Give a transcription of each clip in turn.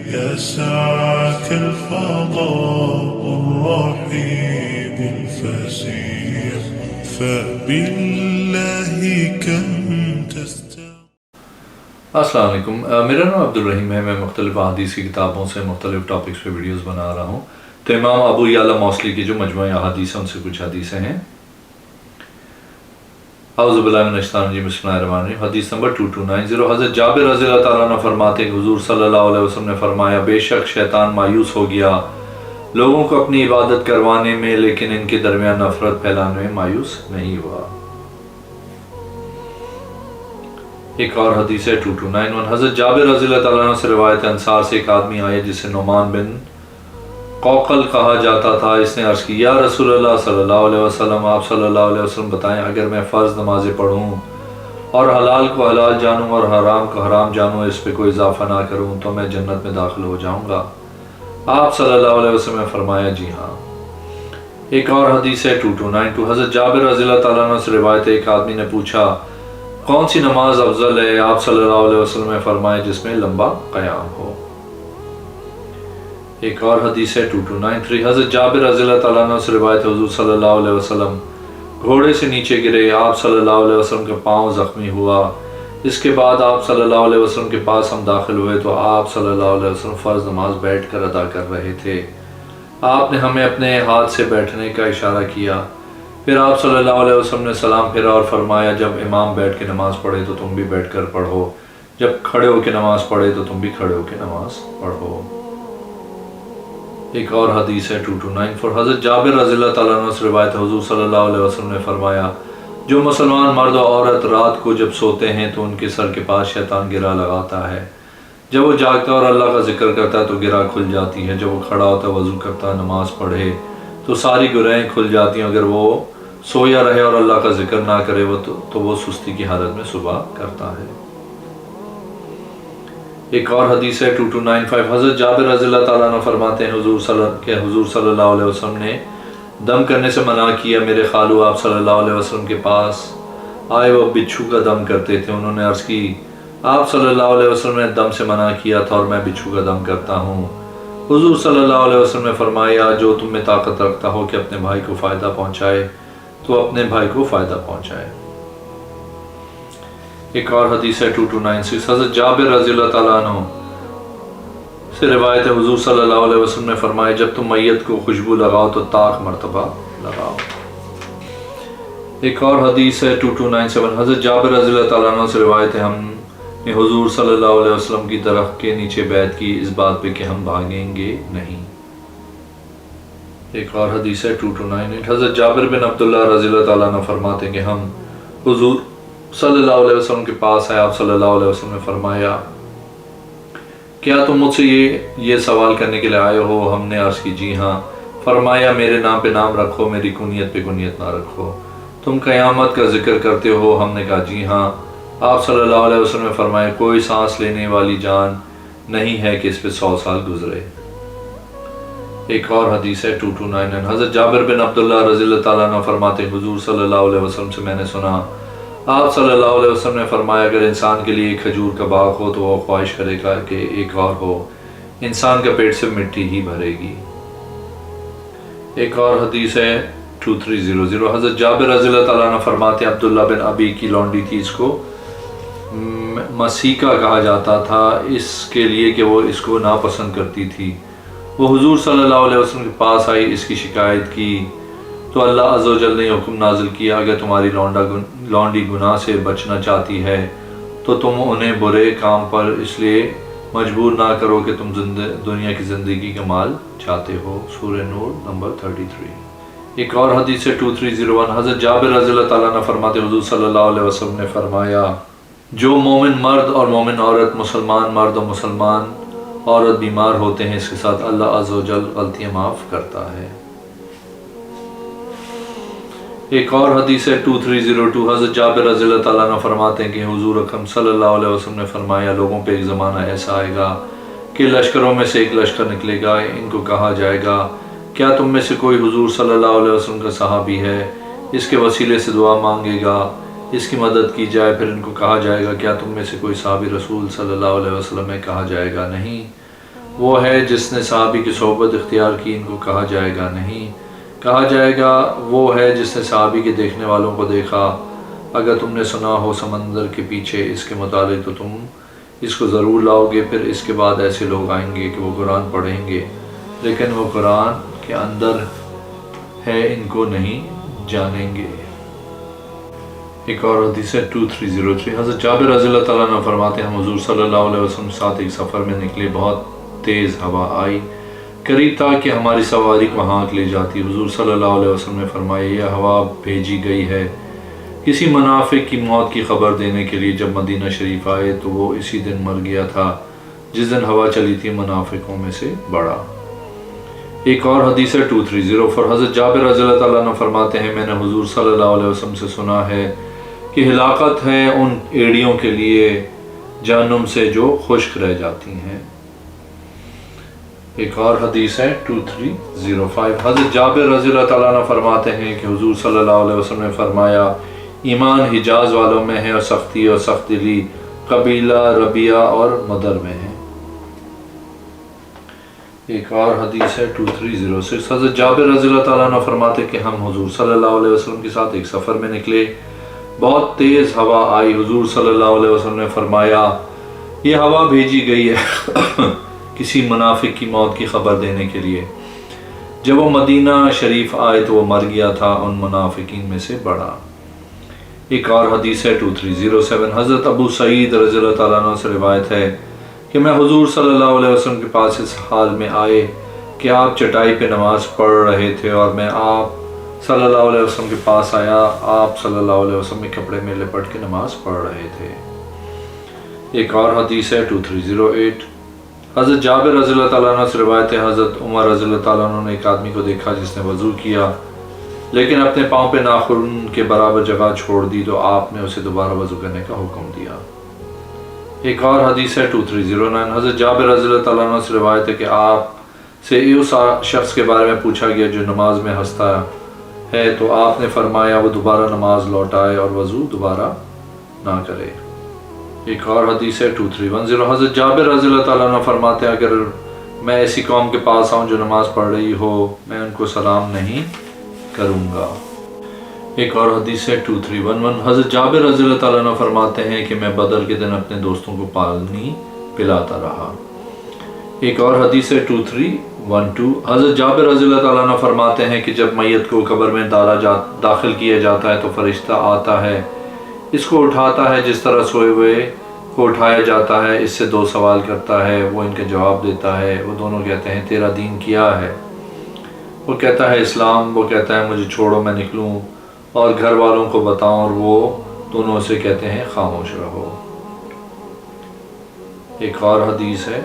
يسعك الفضاء الرحيم الفسيح فبالله كم السلام علیکم، میرا نام عبد الرحیم ہے۔ میں مختلف احادیث کی کتابوں سے مختلف ٹاپکس پہ ویڈیوز بنا رہا ہوں۔ تو امام ابو یعلا موصلی کی جو مجموعہ احادیث ہیں ان سے کچھ حدیثیں ہیں۔ اعوذ باللہ من الشیطان الرجیم، بسم اللہ الرحمن الرحیم۔ حدیث نمبر 2290، حضرت جابر رضی اللہ تعالیٰ عنہ فرماتے ہیں کہ حضور صلی اللہ علیہ وسلم نے فرمایا، بے شک شیطان مایوس ہو گیا لوگوں کو اپنی عبادت کروانے میں، لیکن ان کے درمیان نفرت پھیلانے میں مایوس نہیں ہوا۔ ایک اور حدیث ہے 2291، حضرت جابر رضی اللہ تعالیٰ عنہ سے روایت ہے، انصار سے ایک آدمی آیا جسے نعمان بن قوقل کہا جاتا تھا۔ اس نے عرض کی، یا رسول اللہ صلی اللہ علیہ وسلم، آپ صلی اللہ علیہ وسلم بتائیں، اگر میں فرض نمازیں پڑھوں اور حلال کو حلال جانوں اور حرام کو حرام جانوں، اس پہ کوئی اضافہ نہ کروں، تو میں جنت میں داخل ہو جاؤں گا؟ آپ صلی اللہ علیہ وسلم نے فرمایا، جی ہاں۔ ایک اور حدیث ہے 2292، حضرت جابر رضی اللہ تعالیٰ عنہ سے روایت ہے، ایک آدمی نے پوچھا، کون سی نماز افضل ہے؟ آپ صلی اللہ علیہ وسلم نے فرمایا، جس میں لمبا قیام ہو۔ ایک اور حدیث ہے 2293، حضرت جابر رضی اللہ تعالیٰ عنہ سے روایت ہے، حضور صلی اللہ علیہ وسلم گھوڑے سے نیچے گرے، آپ صلی اللہ علیہ وسلم کا پاؤں زخمی ہوا۔ اس کے بعد آپ صلی اللہ علیہ وسلم کے پاس ہم داخل ہوئے تو آپ صلی اللہ علیہ وسلم فرض نماز بیٹھ کر ادا کر رہے تھے۔ آپ نے ہمیں اپنے ہاتھ سے بیٹھنے کا اشارہ کیا، پھر آپ صلی اللہ علیہ وسلم نے سلام پھیرا اور فرمایا، جب امام بیٹھ کے نماز پڑھے تو تم بھی بیٹھ کر پڑھو، جب کھڑے ہو کے نماز پڑھے تو تم بھی کھڑے ہو کے نماز پڑھو۔ ایک اور حدیث ہے 2294، حضرت جابر رضی اللہ تعالیٰ عنہ سے روایت ہے، حضور صلی اللہ علیہ وسلم نے فرمایا، جو مسلمان مرد و عورت رات کو جب سوتے ہیں تو ان کے سر کے پاس شیطان گرہ لگاتا ہے۔ جب وہ جاگتا اور اللہ کا ذکر کرتا ہے تو گرہ کھل جاتی ہے، جب وہ کھڑا ہوتا ہے وضو کرتا ہے نماز پڑھے تو ساری گرہیں کھل جاتی ہیں، اگر وہ سویا رہے اور اللہ کا ذکر نہ کرے تو وہ سستی کی حالت میں صبح کرتا ہے۔ ایک اور حدیث ہے 2295، حضرت جابر رضی اللہ تعالیٰ عنہ فرماتے ہیں، حضور صلی اللہ علیہ وسلم نے دم کرنے سے منع کیا۔ میرے خالو آپ صلی اللہ علیہ وسلم کے پاس آئے، وہ بچھو کا دم کرتے تھے۔ انہوں نے عرض کی، آپ صلی اللہ علیہ وسلم نے دم سے منع کیا تھا اور میں بچھو کا دم کرتا ہوں۔ حضور صلی اللہ علیہ وسلم نے فرمایا، جو تم میں طاقت رکھتا ہو کہ اپنے بھائی کو فائدہ پہنچائے تو اپنے بھائی کو فائدہ پہنچائے۔ ایک اور حدیث ہے 2296، حضرت جابر رضی اللہ تعالیٰ عنہ سے روایت ہے، حضور صلی اللہ علیہ وسلم نے فرمایا، جب تم میت کو خوشبو لگاؤ تو طاق مرتبہ لگاؤ۔ ایک اور حدیث ہے 2297، حضرت جابر رضی اللہ تعالیٰ عنہ سے روایت ہے، ہم نے حضور صلی اللہ علیہ وسلم کی درخت کے نیچے بیعت کی اس بات پہ کہ ہم بھاگیں گے نہیں۔ ایک اور حدیث ہے 2298، حضرت جابر بن عبداللہ رضی اللہ تعالیٰ عنہ فرماتے ہیں کہ ہم حضور صلی اللہ علیہ وسلم کے پاس آئے، آپ صلی اللہ علیہ وسلم نے فرمایا، کیا تم مجھ سے یہ سوال کرنے کے لیے آئے ہو؟ ہم نے عرض کی، جی ہاں۔ فرمایا، میرے نام پہ نام رکھو، میری کنیت پہ کنیت نہ رکھو۔ تم قیامت کا ذکر کرتے ہو؟ ہم نے کہا، جی ہاں۔ آپ صلی اللہ علیہ وسلم نے فرمایا، کوئی سانس لینے والی جان نہیں ہے کہ اس پہ 100 سال گزرے۔ ایک اور حدیث ہے 2299، حضرت جابر بن عبداللہ رضی اللہ تعالیٰ عنہ فرماتے ہیں، حضور صلی اللہ علیہ وسلم سے میں نے سنا، آپ صلی اللہ علیہ وسلم نے فرمایا، اگر انسان کے لیے ایک کھجور کا باغ ہو تو وہ خواہش کرے گا کہ ایک اور ہو، انسان کا پیٹ سے مٹی ہی بھرے گی۔ ایک اور حدیث ہے 2300، حضرت جابر رضی اللہ تعالیٰ عنہ فرماتے ہیں، عبداللہ بن ابی کی لونڈی تھی، اس کو مسیکہ کہا جاتا تھا اس کے لیے کہ وہ اس کو ناپسند کرتی تھی۔ وہ حضور صلی اللہ علیہ وسلم کے پاس آئی، اس کی شکایت کی تو اللہ عز و جل نے حکم نازل کیا، اگر تمہاری لونڈی گناہ سے بچنا چاہتی ہے تو تم انہیں برے کام پر اس لیے مجبور نہ کرو کہ تم دنیا کی زندگی کا مال چاہتے ہو۔ سورہ نور نمبر 33۔ ایک اور حدیث ہے 2301، حضرت جابر رضی اللہ تعالیٰ عنہ فرماتے، حضور صلی اللہ علیہ وسلم نے فرمایا، جو مومن مرد اور مومن عورت، مسلمان مرد اور مسلمان عورت بیمار ہوتے ہیں، اس کے ساتھ اللہ عز و جل غلطیاں معاف کرتا ہے۔ ایک اور حدیث ہے 2302، حضرت جابر رضی اللہ تعالیٰ عنہ فرماتے ہیں کہ حضور اکرم صلی اللہ علیہ وسلم نے فرمایا، لوگوں پہ ایک زمانہ ایسا آئے گا کہ لشکروں میں سے ایک لشکر نکلے گا، ان کو کہا جائے گا، کیا تم میں سے کوئی حضور صلی اللہ علیہ وسلم کا صحابی ہے؟ اس کے وسیلے سے دعا مانگے گا، اس کی مدد کی جائے۔ پھر ان کو کہا جائے گا، کیا تم میں سے کوئی صحابی رسول صلی اللہ علیہ وسلم ہے؟ کہا جائے گا نہیں۔ وہ ہے جس نے صحابی کی صحبت اختیار کی، ان کو کہا جائے گا نہیں، کہا جائے گا وہ ہے جس نے صحابی کے دیکھنے والوں کو دیکھا۔ اگر تم نے سنا ہو سمندر کے پیچھے اس کے متعلق تو تم اس کو ضرور لاؤ گے۔ پھر اس کے بعد ایسے لوگ آئیں گے کہ وہ قرآن پڑھیں گے لیکن وہ قرآن کے اندر ہے ان کو نہیں جانیں گے۔ ایک اور حدیث ہے 2303، حضرت جابر رضی اللہ تعالیٰ عنہ فرماتے ہیں ہم حضور صلی اللہ علیہ وسلم ساتھ ایک سفر میں نکلے، بہت تیز ہوا آئی، قریب تھا کہ ہماری سواری کو ہانک لے جاتی۔ حضور صلی اللہ علیہ وسلم نے فرمایا یہ ہوا بھیجی گئی ہے کسی منافق کی موت کی خبر دینے کے لیے۔ جب مدینہ شریف آئے تو وہ اسی دن مر گیا تھا جس دن ہوا چلی تھی، منافقوں میں سے بڑا۔ ایک اور حدیث ہے 2304، حضرت جابر رضی اللہ تعالیٰ عنہ فرماتے ہیں میں نے حضور صلی اللہ علیہ وسلم سے سنا ہے کہ ہلاکت ہے ان ایڑیوں کے لیے جہنم سے جو خشک رہ جاتی ہیں۔ ایک اور حدیث ہے 2305، حضرت جابر رضی اللہ تعالیٰ عنہ فرماتے ہیں کہ حضور صلی اللہ علیہ وسلم نے فرمایا ایمان حجاز والوں میں ہے اور سختی اور سخت دلی قبیلہ ربیہ اور مدر میں ہے۔ ایک اور حدیث ہے 2306، حضرت جابر رضی اللہ تعالیٰ عنہ فرماتے کہ ہم حضور صلی اللہ علیہ وسلم کے ساتھ ایک سفر میں نکلے، بہت تیز ہوا آئی۔ حضور صلی اللہ علیہ وسلم نے فرمایا یہ ہوا بھیجی گئی ہے کسی منافق کی موت کی خبر دینے کے لیے۔ جب وہ مدینہ شریف آئے تو وہ مر گیا تھا ان منافقین میں سے بڑا۔ ایک اور حدیث ہے 2307، حضرت ابو سعید رضی اللہ تعالیٰ عنہ سے روایت ہے کہ میں حضور صلی اللہ علیہ وسلم کے پاس اس حال میں آئے کہ آپ چٹائی پہ نماز پڑھ رہے تھے اور میں آپ صلی اللہ علیہ وسلم کے پاس آیا، آپ صلی اللہ علیہ وسلم میں کپڑے میں لپٹ کے نماز پڑھ رہے تھے۔ ایک اور حدیث ہے 2308، حضرت جابر رضی اللہ تعالیٰ عنہ سے روایت ہے حضرت عمر رضی اللہ تعالیٰ عنہ نے ایک آدمی کو دیکھا جس نے وضو کیا لیکن اپنے پاؤں پہ ناخن کے برابر جگہ چھوڑ دی تو آپ نے اسے دوبارہ وضو کرنے کا حکم دیا۔ ایک اور حدیث ہے 2309، حضرت جابر رضی اللہ تعالیٰ عنہ سے روایت ہے کہ آپ سے اس شخص کے بارے میں پوچھا گیا جو نماز میں ہنستا ہے تو آپ نے فرمایا وہ دوبارہ نماز لوٹائے اور وضو دوبارہ نہ کرے۔ ایک اور حدیث ہے 2310، حضرت جابر رضی اللہ تعالیٰ عنہ فرماتے ہیں اگر میں ایسی قوم کے پاس آؤں جو نماز پڑھ رہی ہو میں ان کو سلام نہیں کروں گا۔ ایک اور حدیث ہے 2311، حضرت جابر رضی اللہ تعالیٰ عنہ فرماتے ہیں کہ میں بدر کے دن اپنے دوستوں کو پانی پلاتا رہا۔ ایک اور حدیث ہے 2312، حضرت جابر رضی اللہ تعالیٰ عنہ فرماتے ہیں کہ جب میت کو قبر میں داخل کیا جاتا ہے تو فرشتہ آتا ہے، اس کو اٹھاتا ہے جس طرح سوئے ہوئے کو اٹھایا جاتا ہے، اس سے دو سوال کرتا ہے، وہ ان کے جواب دیتا ہے، وہ دونوں کہتے ہیں تیرا دین کیا ہے؟ وہ کہتا ہے اسلام، وہ کہتا ہے مجھے چھوڑو میں نکلوں اور گھر والوں کو بتاؤں، اور وہ دونوں اسے کہتے ہیں خاموش رہو۔ ایک اور حدیث ہے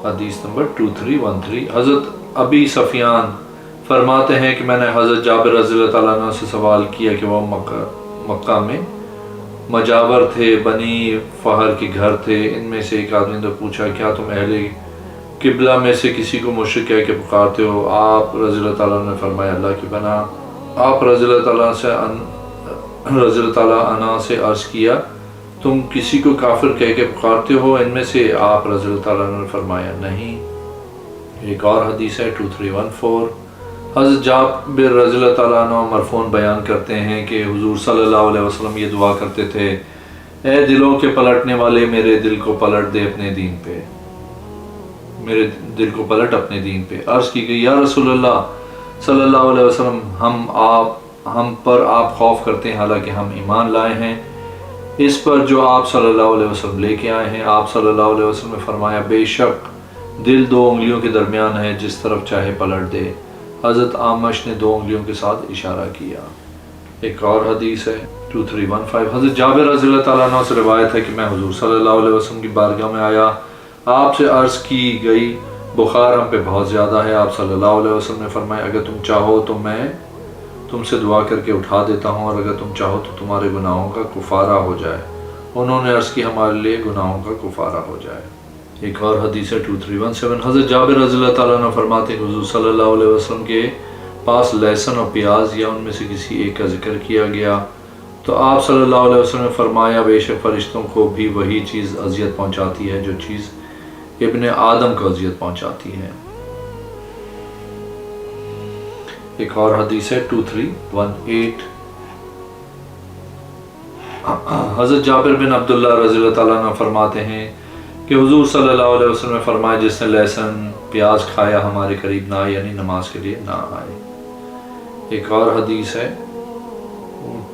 حدیث نمبر 2313، حضرت ابی سفیان فرماتے ہیں کہ میں نے حضرت جابر رضی اللہ تعالیٰ عنہ سے سوال کیا کہ وہ مکہ میں مجاور تھے، بنی فہر کے گھر تھے، ان میں سے ایک آدمی نے پوچھا کیا تم اہل قبلہ میں سے کسی کو مشرک کہہ کے پکارتے ہو؟ آپ رضی اللہ تعالیٰ نے فرمایا اللہ کی پناہ۔ آپ رضی اللہ تعالیٰ عنہ سے عرض کیا تم کسی کو کافر کہہ کے پکارتے ہو ان میں سے؟ آپ رضی اللہ تعالیٰ نے فرمایا نہیں۔ ایک اور حدیث ہے 2314، حضرت جابر رضی اللہ تعالیٰ عنہ مرفوعاً بیان کرتے ہیں کہ حضور صلی اللہ علیہ وسلم یہ دعا کرتے تھے اے دلوں کے پلٹنے والے میرے دل کو پلٹ دے اپنے دین پہ، میرے دل کو پلٹ اپنے دین پہ۔ عرض کی گئی یا رسول اللہ صلی اللہ علیہ وسلم ہم پر آپ خوف کرتے ہیں حالانکہ ہم ایمان لائے ہیں اس پر جو آپ صلی اللہ علیہ وسلم لے کے آئے ہیں۔ آپ صلی اللہ علیہ وسلم نے فرمایا بے شک دل دو انگلیوں کے درمیان ہے، جس طرف چاہے پلٹ دے۔ حضرت آمش نے دو انگلیوں کے ساتھ اشارہ کیا۔ ایک اور حدیث ہے 2315، حضرت جابر رضی اللہ تعالیٰ عنہ سے روایت ہے کہ میں حضور صلی اللہ علیہ وسلم کی بارگاہ میں آیا، آپ سے عرض کی گئی بخار ہم پہ بہت زیادہ ہے۔ آپ صلی اللہ علیہ وسلم نے فرمایا اگر تم چاہو تو میں تم سے دعا کر کے اٹھا دیتا ہوں، اور اگر تم چاہو تو تمہارے گناہوں کا کفارہ ہو جائے۔ انہوں نے عرض کی ہمارے لیے گناہوں کا کفارہ ہو جائے۔ ایک اور حدیث ہے 2317، حضرت جابر رضی اللہ تعالیٰ عنہ فرماتے ہیں حضور صلی اللہ علیہ وسلم کے پاس لہسن اور پیاز یا ان میں سے کسی ایک کا ذکر کیا گیا تو آپ صلی اللہ علیہ وسلم نے فرمایا بے شک فرشتوں کو بھی وہی چیز اذیت پہنچاتی ہے جو چیز ابن آدم کو اذیت پہنچاتی ہے۔ ایک اور حدیث ہے 2318، حضرت جابر بن عبداللہ رضی اللہ تعالیٰ عنہ فرماتے ہیں کہ حضور صلی اللہ علیہ وسلم نے فرمایا جس نے لہسن پیاز کھایا ہمارے قریب نہ آئے، یعنی نماز کے لیے نہ آئے۔ ایک اور حدیث ہے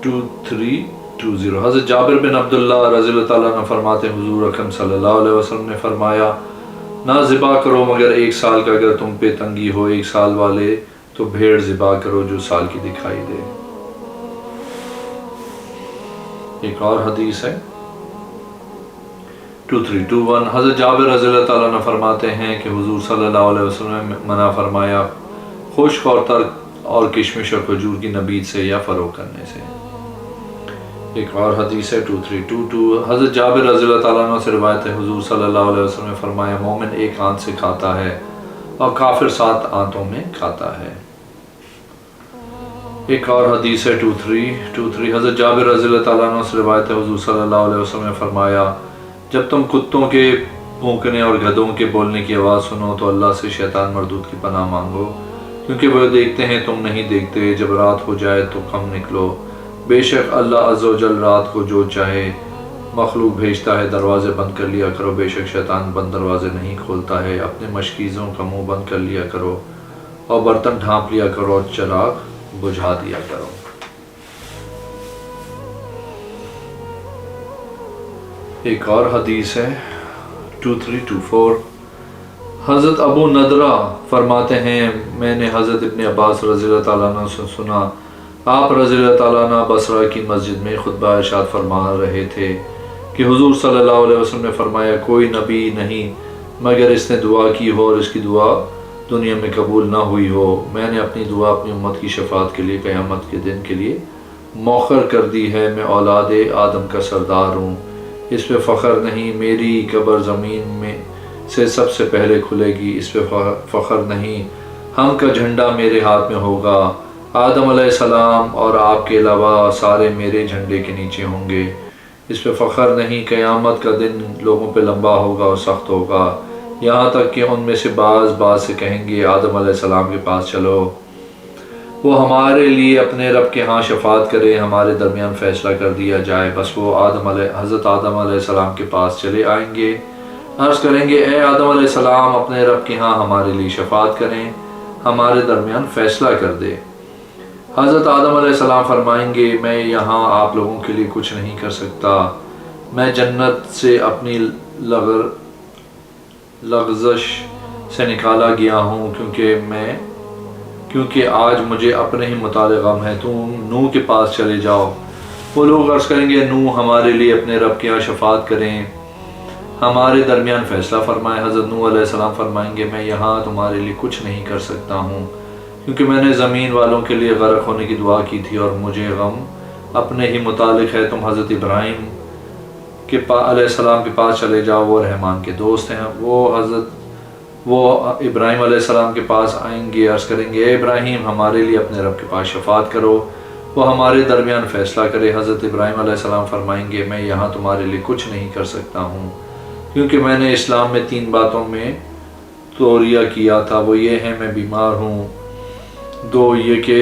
2320، حضرت جابر بن عبداللہ رضی اللہ تعالیٰ عنہ فرماتے ہیں حضور اکرم صلی اللہ علیہ وسلم نے فرمایا نہ ذبح کرو مگر 1 سال کا، اگر تم پہ تنگی ہو 1 سال والے تو بھیڑ ذبح کرو جو سال کی دکھائی دے۔ ایک اور حدیث ہے 2321، حضرت جابر رضی اللہ تعالیٰ عنہ فرماتے ہیں کہ حضور صلی اللہ علیہ وسلم نے منع فرمایا خشک اور ترک اور کشمش اور کھجور کی نبیذ سے یا فروخت کرنے سے۔ ایک اور حدیث ہے 2322، حضرت جابر رضی اللہ تعالیٰ عنہ سے روایت ہے حضور صلی اللہ علیہ وسلم نے فرمایا مومن 1 آنت سے کھاتا ہے اور کافر 7 آنتوں میں کھاتا ہے۔ ایک اور حدیث ہے 2323، حضرت جابر رضی اللہ تعالیٰ عنہ سے روایت ہے حضور صلی اللہ علیہ وسلم نے فرمایا جب تم کتوں کے بھونکنے اور گدھوں کے بولنے کی آواز سنو تو اللہ سے شیطان مردود کی پناہ مانگو، کیونکہ وہ دیکھتے ہیں تم نہیں دیکھتے، جب رات ہو جائے تو کم نکلو، بے شک اللہ عز و جل رات کو جو چاہے مخلوق بھیجتا ہے، دروازے بند کر لیا کرو، بے شک شیطان بند دروازے نہیں کھولتا ہے، اپنے مشکیزوں کا منہ بند کر لیا کرو اور برتن ڈھانپ لیا کرو اور چراغ بجھا دیا کرو۔ ایک اور حدیث ہے 2324، حضرت ابو نضرہ فرماتے ہیں میں نے حضرت ابن عباس رضی اللہ تعالیٰ عنہ سے سنا آپ رضی اللہ تعالیٰ عنہ بصرہ کی مسجد میں خطبہ ارشاد فرما رہے تھے کہ حضور صلی اللہ علیہ وسلم نے فرمایا کوئی نبی نہیں مگر اس نے دعا کی ہو اور اس کی دعا دنیا میں قبول نہ ہوئی ہو، میں نے اپنی دعا اپنی امت کی شفاعت کے لیے قیامت کے دن کے لیے مؤخر کر دی ہے، میں اولاد آدم کا سردار ہوں، اس پہ فخر نہیں، میری قبر زمین میں سے سب سے پہلے کھلے گی، اس پہ فخر نہیں، ہم کا جھنڈا میرے ہاتھ میں ہوگا، آدم علیہ السلام اور آپ کے علاوہ سارے میرے جھنڈے کے نیچے ہوں گے، اس پہ فخر نہیں، قیامت کا دن لوگوں پہ لمبا ہوگا اور سخت ہوگا، یہاں تک کہ ان میں سے بعض سے کہیں گے آدم علیہ السلام کے پاس چلو، وہ ہمارے لیے اپنے رب کے ہاں شفاعت کرے، ہمارے درمیان فیصلہ کر دیا جائے، بس وہ حضرت آدم علیہ السلام کے پاس چلے آئیں گے، عرض کریں گے اے آدم علیہ السلام اپنے رب کے ہاں ہمارے لیے شفاعت کریں، ہمارے درمیان فیصلہ کر دے۔ حضرت آدم علیہ السلام فرمائیں گے میں یہاں آپ لوگوں کے لیے کچھ نہیں کر سکتا، میں جنت سے اپنی لغزش سے نکالا گیا ہوں کیونکہ آج مجھے اپنے ہی متعلق غم ہے، تم نوح کے پاس چلے جاؤ۔ وہ لوگ عرض کریں گے نوح ہمارے لیے اپنے رب کے ہاں شفاعت کریں، ہمارے درمیان فیصلہ فرمائے۔ حضرت نوح علیہ السلام فرمائیں گے میں یہاں تمہارے لیے کچھ نہیں کر سکتا ہوں، کیونکہ میں نے زمین والوں کے لیے غرق ہونے کی دعا کی تھی اور مجھے غم اپنے ہی متعلق ہے، تم حضرت ابراہیم علیہ السلام کے پاس چلے جاؤ، وہ رحمان کے دوست ہیں، وہ ابراہیم علیہ السلام کے پاس آئیں گے، عرض کریں گے اے ابراہیم ہمارے لیے اپنے رب کے پاس شفاعت کرو، وہ ہمارے درمیان فیصلہ کرے۔ حضرت ابراہیم علیہ السلام فرمائیں گے میں یہاں تمہارے لیے کچھ نہیں کر سکتا ہوں، کیونکہ میں نے اسلام میں 3 باتوں میں توریہ کیا تھا، وہ یہ ہے میں بیمار ہوں، 2 یہ کہ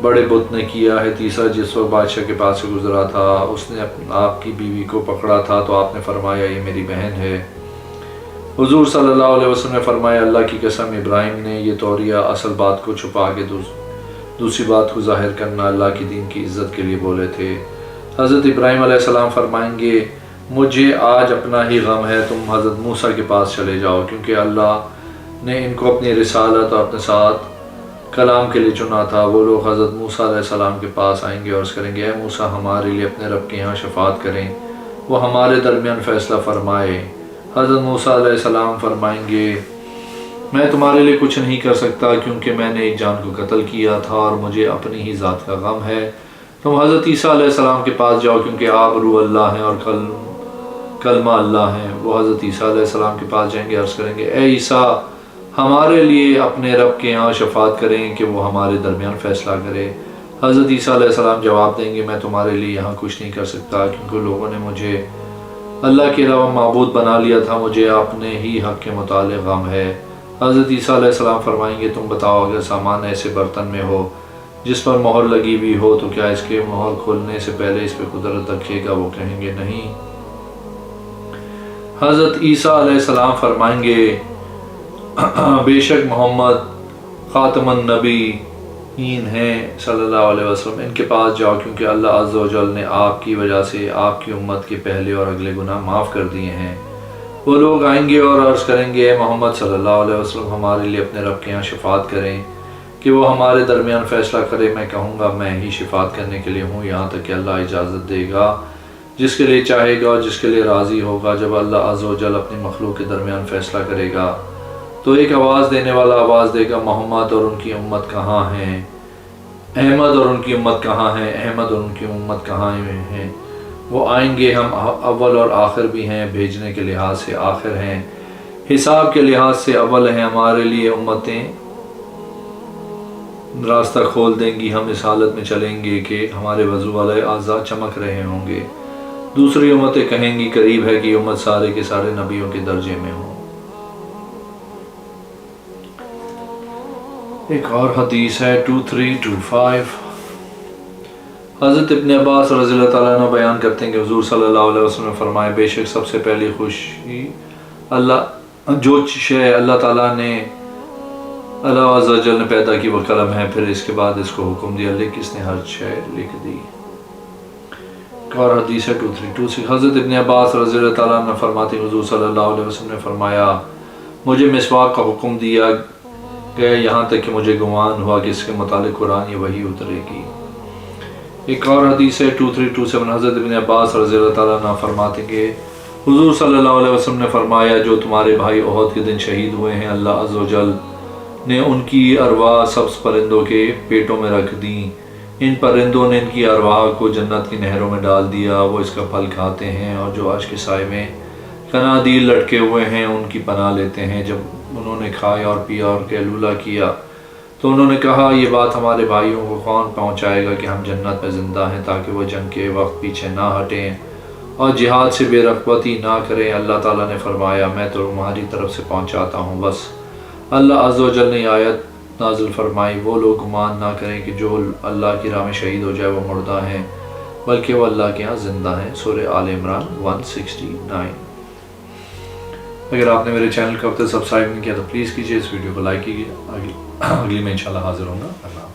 بڑے بت نے کیا ہے، تیسرا جس وقت بادشاہ کے پاس سے گزرا تھا اس نے آپ کی بیوی کو پکڑا تھا تو آپ نے فرمایا یہ میری بہن ہے۔ حضور صلی اللہ علیہ وسلم نے فرمایا اللہ کی قسم ابراہیم نے یہ توریہ اصل بات کو چھپا کے دوسری بات کو ظاہر کرنا اللہ کی دین کی عزت کے لیے بولے تھے۔ حضرت ابراہیم علیہ السلام فرمائیں گے مجھے آج اپنا ہی غم ہے، تم حضرت موسیٰ کے پاس چلے جاؤ، کیونکہ اللہ نے ان کو اپنی رسالت اور اپنے ساتھ کلام کے لیے چنا تھا۔ وہ لوگ حضرت موسیٰ علیہ السلام کے پاس آئیں گے اور عرض کریں گے اے موسیٰ ہمارے لیے اپنے رب کے یہاں شفاعت کریں، وہ ہمارے درمیان فیصلہ فرمائے۔ حضرت موسیٰ علیہ السلام فرمائیں گے میں تمہارے لیے کچھ نہیں کر سکتا، کیونکہ میں نے ایک جان کو قتل کیا تھا اور مجھے اپنی ہی ذات کا غم ہے۔ تم حضرت عیسیٰ علیہ السلام کے پاس جاؤ، کیونکہ آپ روح اللہ ہیں اور کلمہ اللہ ہیں۔ وہ حضرت عیسیٰ علیہ السلام کے پاس جائیں گے، عرض کریں گے اے عیسیٰ ہمارے لیے اپنے رب کے یہاں شفاعت کریں کہ وہ ہمارے درمیان فیصلہ کرے۔ حضرت عیسیٰ علیہ السلام جواب دیں گے میں تمہارے لیے یہاں کچھ نہیں کر سکتا، کیونکہ لوگوں نے مجھے اللہ کے علاوہ معبود بنا لیا تھا، مجھے اپنے ہی حق کے متعلق غم ہے۔ حضرت عیسیٰ علیہ السلام فرمائیں گے تم بتاؤ اگر سامان ایسے برتن میں ہو جس پر مہر لگی ہوئی ہو تو کیا اس کے مہر کھولنے سے پہلے اس پہ قدرت رکھے گا؟ وہ کہیں گے نہیں۔ حضرت عیسیٰ علیہ السلام فرمائیں گے بے شک محمد خاتم النبیین ہیں صلی اللہ علیہ وسلم، ان کے پاس جاؤ کیونکہ اللہ عز و جل نے آپ کی وجہ سے آپ کی امت کے پہلے اور اگلے گناہ معاف کر دیے ہیں۔ وہ لوگ آئیں گے اور عرض کریں گے اے محمد صلی اللہ علیہ وسلم ہمارے لیے اپنے رب کے یہاں شفاعت کریں کہ وہ ہمارے درمیان فیصلہ کرے۔ میں کہوں گا میں ہی شفاعت کرنے کے لیے ہوں یہاں تک کہ اللہ اجازت دے گا، جس کے لیے چاہے گا اور جس کے لیے راضی ہوگا۔ جب اللہ عز و جل اپنی مخلوق کے درمیان فیصلہ کرے گا تو ایک آواز دینے والا آواز دے گا محمد اور ان کی امت کہاں ہیں؟ احمد اور ان کی امت کہاں ہیں؟ احمد اور ان کی امت کہاں ہیں؟ وہ آئیں گے ہم اول اور آخر بھی ہیں، بھیجنے کے لحاظ سے آخر ہیں، حساب کے لحاظ سے اول ہیں۔ ہمارے لیے امتیں راستہ کھول دیں گی، ہم اس حالت میں چلیں گے کہ ہمارے وضو والے اعضاء چمک رہے ہوں گے۔ دوسری امتیں کہیں گی قریب ہے کہ یہ امت سارے کے سارے نبیوں کے درجے میں ہوں۔ ایک اور حدیث ہے 2325، حضرت ابن عباس رضی اللہ تعالیٰ عنہ بیان کرتے ہیں کہ حضور صلی اللہ علیہ وسلم نے فرمایا بے شک سب سے پہلی خوشی جو شے اللہ تعالیٰ نے اللہ عز و جل نے پیدا کی وہ قلم ہے، پھر اس کے بعد اس کو حکم دیا لکھ، اس نے ہر شے لکھ دی۔ ایک اور حدیث ہے 2326، حضرت ابن عباس رضی اللہ تعالیٰ عنہ فرماتے ہیں حضور صلی اللہ علیہ وسلم نے فرمایا مجھے مسواک کا حکم دیا گیا یہاں تک کہ مجھے گمان ہوا کہ اس کے متعلق قرآن یہ وحی اترے گی۔ ایک اور حدیث ہے 2327، حضرت ابن عباس رضی اللہ تعالیٰ عنہ فرماتے ہیں کہ حضور صلی اللہ علیہ وسلم نے فرمایا جو تمہارے بھائی احد کے دن شہید ہوئے ہیں اللہ عز و جل نے ان کی ارواح سبز پرندوں کے پیٹوں میں رکھ دیں، ان پرندوں نے ان کی ارواح کو جنت کی نہروں میں ڈال دیا، وہ اس کا پھل کھاتے ہیں اور جو عرش کے سائے میں قنادیل لٹکے ہوئے ہیں ان کی پناہ لیتے ہیں۔ جب انہوں نے کھایا اور پیا اور قیلولہ کیا تو انہوں نے کہا یہ بات ہمارے بھائیوں کو کون پہنچائے گا کہ ہم جنت میں زندہ ہیں تاکہ وہ جنگ کے وقت پیچھے نہ ہٹیں اور جہاد سے بے رغبتی نہ کریں۔ اللہ تعالیٰ نے فرمایا میں تو تمہاری طرف سے پہنچاتا ہوں۔ بس اللہ عز و جل نے آیت نازل فرمائی وہ لوگ گمان نہ کریں کہ جو اللہ کی راہ میں شہید ہو جائے وہ مردہ ہیں بلکہ وہ اللہ کے ہاں زندہ ہیں۔ سورہ آل عمران 169۔ اگر آپ نے میرے چینل کو اب تک سبسکرائب نہیں کیا تو پلیز کیجئے، اس ویڈیو کو لائک کیجئے۔ اگلی میں انشاءاللہ حاضر ہوں گا۔ اللہ